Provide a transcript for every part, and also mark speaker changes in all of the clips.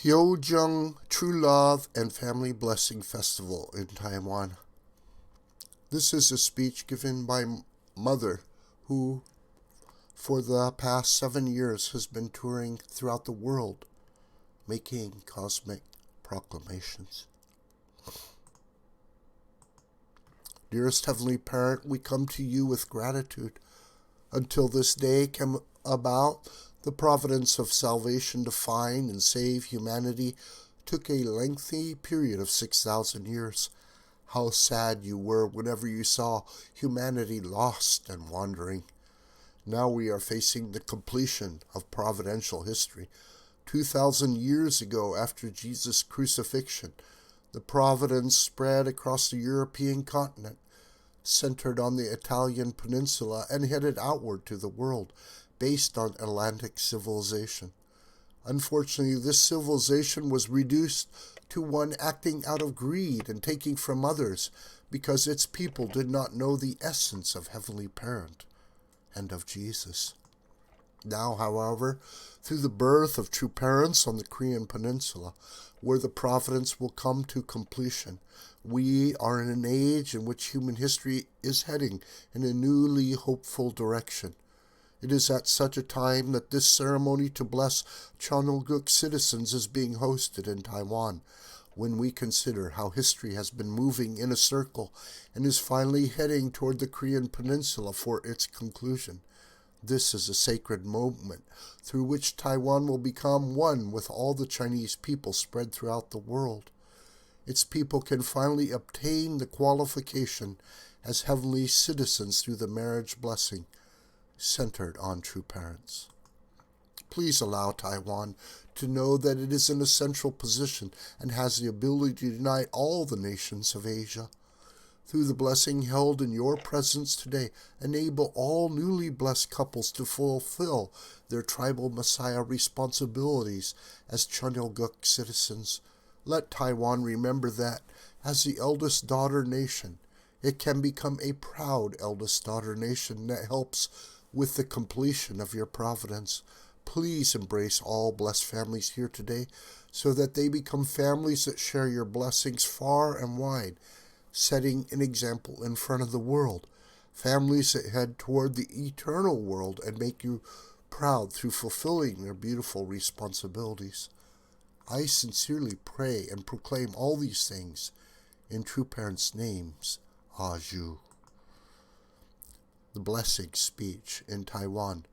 Speaker 1: Hyojeong True Love and Family Blessing Festival in Taiwan. This is a speech given by Mother, who for the past 7 years has been touring throughout the world, making cosmic proclamations. Dearest Heavenly Parent, we come to you with gratitude. Until this day came about, the providence of salvation to find and save humanity took a lengthy period of 6,000 years. How sad you were whenever you saw humanity lost and wandering. Now we are facing the completion of providential history. 2,000 years ago, after Jesus' crucifixion, the providence spread across the European continent, centered on the Italian Peninsula and headed outward to the world, based on Atlantic civilization. Unfortunately, this civilization was reduced to one acting out of greed and taking from others because its people did not know the essence of Heavenly Parent and of Jesus. Now, however, through the birth of true parents on the Korean Peninsula, where the providence will come to completion, we are in an age in which human history is heading in a newly hopeful direction. It is at such a time that this ceremony to bless Cheongguk citizens is being hosted in Taiwan, when we consider how history has been moving in a circle and is finally heading toward the Korean Peninsula for its conclusion. This is a sacred moment through which Taiwan will become one with all the Chinese people spread throughout the world. Its people can finally obtain the qualification as heavenly citizens through the marriage blessing centered on true parents. Please allow Taiwan to know that it is in a central position and has the ability to unite all the nations of Asia. Through the blessing held in your presence today, enable all newly blessed couples to fulfill their tribal Messiah responsibilities as Cheongguk citizens. Let Taiwan remember that, as the eldest daughter nation, it can become a proud eldest daughter nation that helps with the completion of your providence. Please embrace all blessed families here today so that they become families that share your blessings far and wide, setting an example in front of the world. Families that head toward the eternal world and make you proud through fulfilling their beautiful responsibilities. I sincerely pray and proclaim all these things in true parents' names. Aju. The blessing speech in Taiwan.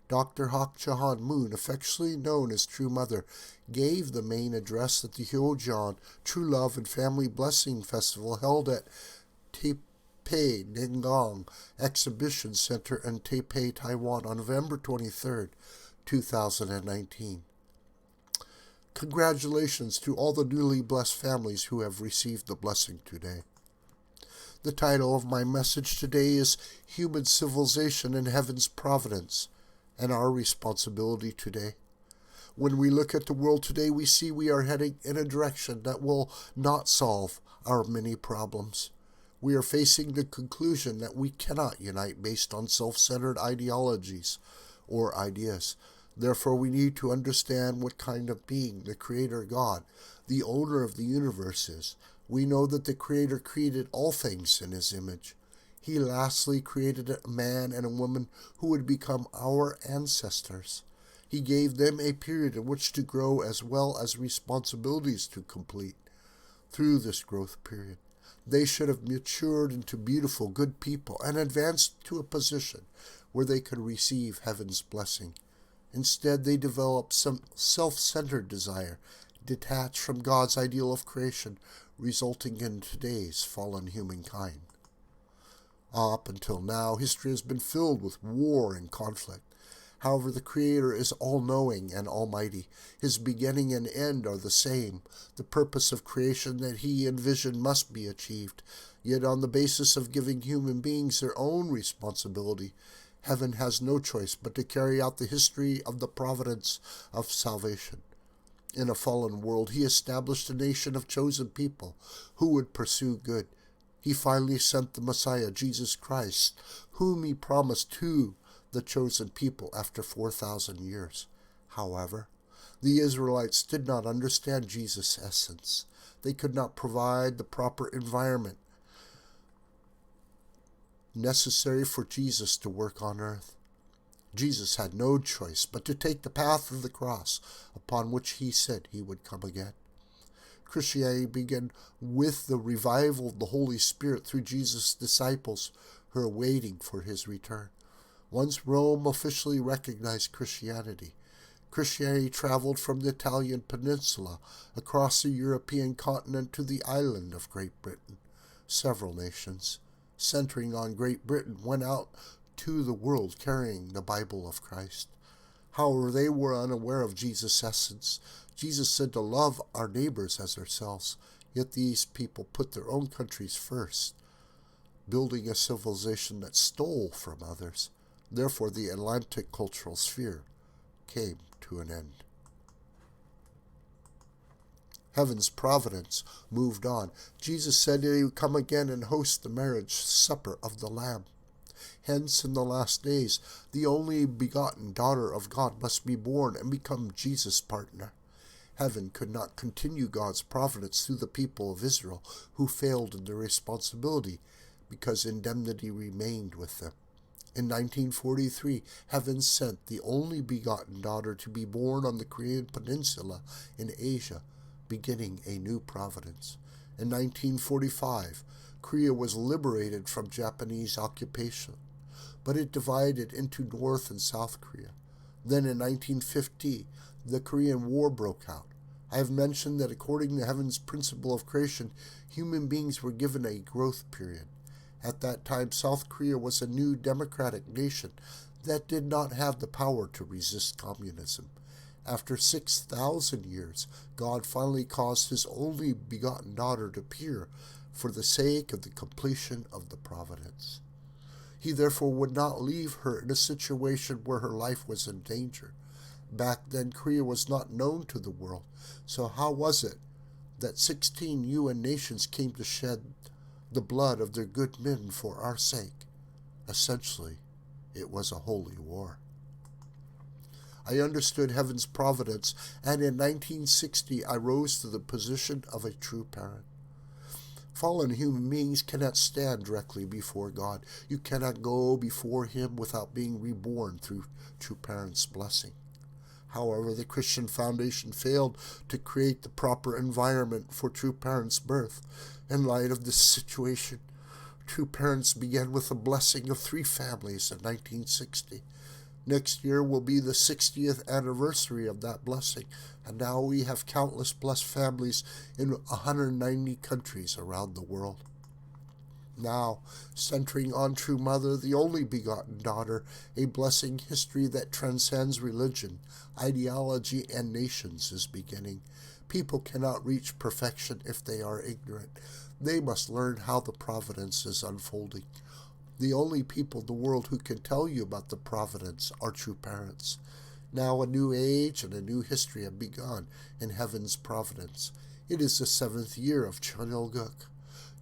Speaker 1: Dr. Hak Ja Han Moon, affectionately known as True Mother, gave the main address at the Hyojeong True Love and Family Blessing Festival held at Taipei Nangang Exhibition Center in Taipei, Taiwan on November 23, 2019. Congratulations to all the newly blessed families who have received the blessing today. The title of my message today is Human Civilization and Heaven's Providence, and our responsibility today. When we look at the world today, we see we are heading in a direction that will not solve our many problems. We are facing the conclusion that we cannot unite based on self-centered ideologies or ideas. Therefore, we need to understand what kind of being the Creator God, the owner of the universe, is. We know that the Creator created all things in His image. He lastly created a man and a woman who would become our ancestors. He gave them a period in which to grow as well as responsibilities to complete. Through this growth period, they should have matured into beautiful, good people and advanced to a position where they could receive heaven's blessing. Instead, they developed some self-centered desire, detached from God's ideal of creation, resulting in today's fallen humankind. Up until now, history has been filled with war and conflict. However, the Creator is all-knowing and almighty. His beginning and end are the same. The purpose of creation that He envisioned must be achieved. Yet on the basis of giving human beings their own responsibility, heaven has no choice but to carry out the history of the providence of salvation. In a fallen world, He established a nation of chosen people who would pursue good. He finally sent the Messiah, Jesus Christ, whom He promised to the chosen people after 4,000 years. However, The Israelites did not understand Jesus' essence. They could not provide the proper environment necessary for Jesus to work on earth. Jesus had no choice but to take the path of the cross upon which he said he would come again. Christianity began with the revival of the Holy Spirit through Jesus' disciples who are waiting for his return. Once Rome officially recognized Christianity, Christianity traveled from the Italian Peninsula across the European continent to the island of Great Britain. Several nations, centering on Great Britain, went out to the world carrying the Bible of Christ. However, they were unaware of Jesus' essence. Jesus said to love our neighbors as ourselves, yet these people put their own countries first, building a civilization that stole from others. Therefore, the Atlantic cultural sphere came to an end. Heaven's providence moved on. Jesus said that he would come again and host the marriage supper of the Lamb. Hence, in the last days, the only begotten daughter of God must be born and become Jesus' partner. Heaven could not continue God's providence through the people of Israel who failed in their responsibility because indemnity remained with them. In 1943, heaven sent the only begotten daughter to be born on the Korean Peninsula in Asia, beginning a new providence. In 1945, Korea was liberated from Japanese occupation, but it divided into North and South Korea. Then in 1950, the Korean War broke out. I have mentioned that according to heaven's principle of creation, human beings were given a growth period. At that time, South Korea was a new democratic nation that did not have the power to resist communism. After 6,000 years, God finally caused his only begotten daughter to appear for the sake of the completion of the providence. He therefore would not leave her in a situation where her life was in danger. Back then, Korea was not known to the world, so how was it that 16 UN nations came to shed the blood of their good men for our sake? Essentially, it was a holy war. I understood heaven's providence, and in 1960 I rose to the position of a true parent. Fallen human beings cannot stand directly before God. You cannot go before him without being reborn through true parents' blessing. However, the Christian Foundation failed to create the proper environment for true parents' birth. In light of this situation, true parents began with a blessing of 3 families in 1960. Next year will be the 60th anniversary of that blessing, and now we have countless blessed families in 190 countries around the world. Now, centering on True Mother, the only begotten daughter, a blessing history that transcends religion, ideology, and nations is beginning. People cannot reach perfection if they are ignorant. They must learn how the providence is unfolding. The only people in the world who can tell you about the providence are true parents. Now a new age and a new history have begun in heaven's providence. It is the 7th year of Cheonilguk.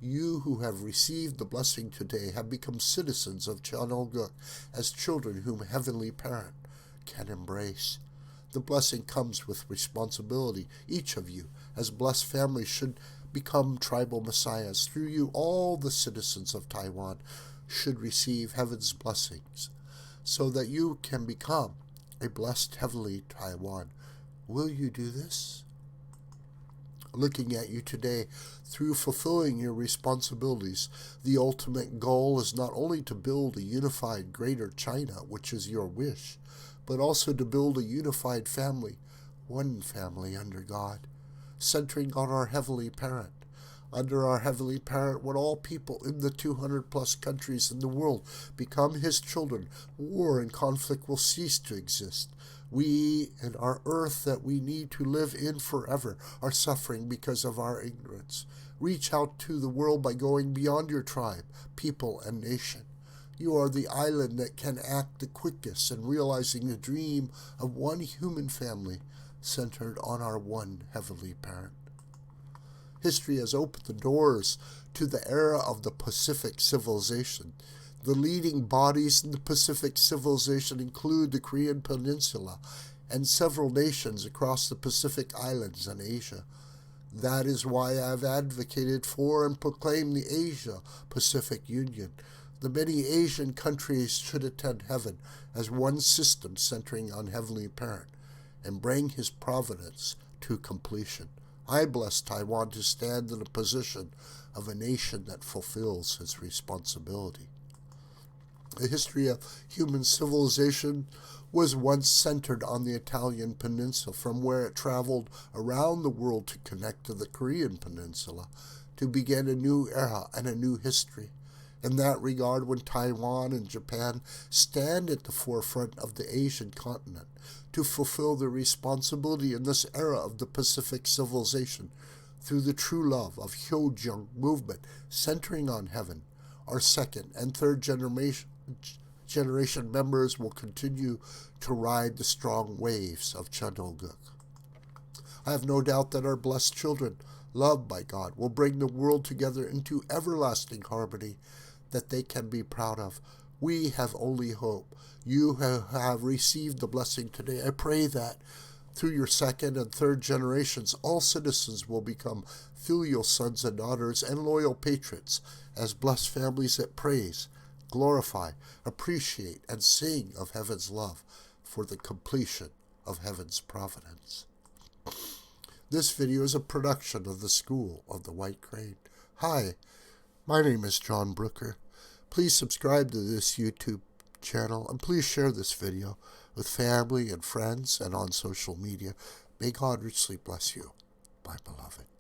Speaker 1: You who have received the blessing today have become citizens of Cheonilguk as children whom Heavenly Parent can embrace. The blessing comes with responsibility. Each of you, as blessed families, should become tribal messiahs. Through you, all the citizens of Taiwan should receive heaven's blessings so that you can become a blessed heavenly Taiwan. Will you do this? Looking at you today, through fulfilling your responsibilities, the ultimate goal is not only to build a unified greater China, which is your wish, but also to build a unified family, one family under God, centering on our Heavenly Parent. Under our Heavenly Parent, when all people in the 200+ countries in the world become his children, war and conflict will cease to exist. We and our earth that we need to live in forever are suffering because of our ignorance. Reach out to the world by going beyond your tribe, people, and nation. You are the island that can act the quickest in realizing the dream of one human family centered on our one Heavenly Parent. History has opened the doors to the era of the Pacific civilization. The leading bodies in the Pacific civilization include the Korean Peninsula and several nations across the Pacific Islands and Asia. That is why I have advocated for and proclaimed the Asia-Pacific Union. The many Asian countries should attend heaven as one system centering on Heavenly Parent and bring His providence to completion. I bless Taiwan to stand in the position of a nation that fulfills its responsibility. The history of human civilization was once centered on the Italian Peninsula, from where it traveled around the world to connect to the Korean Peninsula, to begin a new era and a new history. In that regard, when Taiwan and Japan stand at the forefront of the Asian continent to fulfill their responsibility in this era of the Pacific civilization through the true love of Hyojeong movement centering on heaven, our second and third generation members will continue to ride the strong waves of Chadoguk. I have no doubt that our blessed children, loved by God, will bring the world together into everlasting harmony that they can be proud of. We have only hope. You have received the blessing today. I pray that through your second and third generations, all citizens will become filial sons and daughters and loyal patriots as blessed families that praise, glorify, appreciate, and sing of heaven's love for the completion of heaven's providence. This video is a production of the School of the White Crane. Hi, my name is John Brooker. Please subscribe to this YouTube channel and please share this video with family and friends and on social media. May God richly bless you, my beloved.